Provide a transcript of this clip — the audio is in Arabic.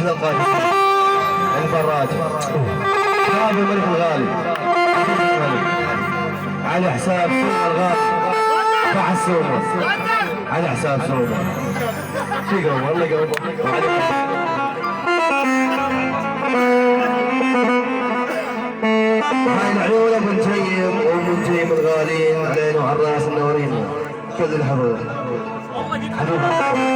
احلى القائد الفراج شباب الملك الغالي على حساب سومه الغالي مع السومه على حساب سومه في قوم والله قوم هاي العيون ابو نجيم وابو نجيم الغالي علينا وعلى الراس منورين كل الحضور حبيبي